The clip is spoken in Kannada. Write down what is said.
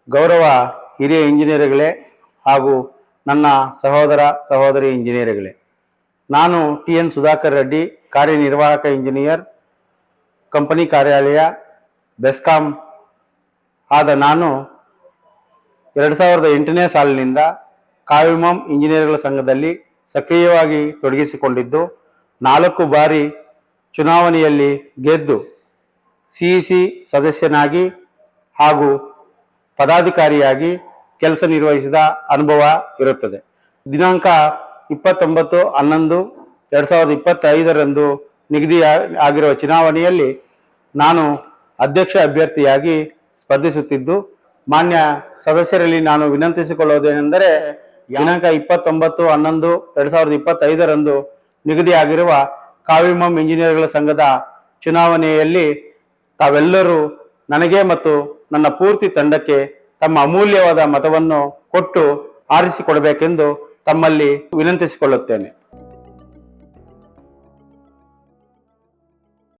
ಗೌರವ ಹಿರಿಯ ಇಂಜಿನಿಯರ್ಗಳೇ ಹಾಗೂ ನನ್ನ ಸಹೋದರ ಸಹೋದರಿ ಇಂಜಿನಿಯರ್ಗಳೇ, ನಾನು TN ಸುಧಾಕರ್ ರೆಡ್ಡಿ, ಕಾರ್ಯನಿರ್ವಾಹಕ ಇಂಜಿನಿಯರ್, ಕಂಪನಿ ಕಾರ್ಯಾಲಯ ಬೆಸ್ಕಾಂ ಆದ ನಾನು 2008ನೇ ಸಾಲಿನಿಂದ ಕಾವಿಮಾಂ ಇಂಜಿನಿಯರ್ಗಳ ಸಂಘದಲ್ಲಿ ಸಕ್ರಿಯವಾಗಿ ತೊಡಗಿಸಿಕೊಂಡಿದ್ದು 4 ಬಾರಿ ಚುನಾವಣೆಯಲ್ಲಿ ಗೆದ್ದು CEC ಸದಸ್ಯನಾಗಿ ಹಾಗೂ ಪದಾಧಿಕಾರಿಯಾಗಿ ಕೆಲಸ ನಿರ್ವಹಿಸಿದ ಅನುಭವ ಇರುತ್ತದೆ. ದಿನಾಂಕ 29/11/2025 ನಿಗದಿ ಆಗಿರುವ ಚುನಾವಣೆಯಲ್ಲಿ ನಾನು ಅಧ್ಯಕ್ಷ ಅಭ್ಯರ್ಥಿಯಾಗಿ ಸ್ಪರ್ಧಿಸುತ್ತಿದ್ದು, ಮಾನ್ಯ ಸದಸ್ಯರಲ್ಲಿ ನಾನು ವಿನಂತಿಸಿಕೊಳ್ಳುವುದೇನೆಂದರೆ, ದಿನಾಂಕ 29/11/2025 ನಿಗದಿಯಾಗಿರುವ ಕಾವಿಮಾಂ ಇಂಜಿನಿಯರ್ಗಳ ಸಂಘದ ಚುನಾವಣೆಯಲ್ಲಿ ತಾವೆಲ್ಲರೂ ನನಗೆ ಮತ್ತು ನನ್ನ ಪೂರ್ತಿ ತಂಡಕ್ಕೆ ತಮ್ಮ ಅಮೂಲ್ಯವಾದ ಮತವನ್ನು ಕೊಟ್ಟು ಆರಿಸಿಕೊಡಬೇಕೆಂದು ತಮ್ಮಲ್ಲಿ ವಿನಂತಿಸಿಕೊಳ್ಳುತ್ತೇನೆ.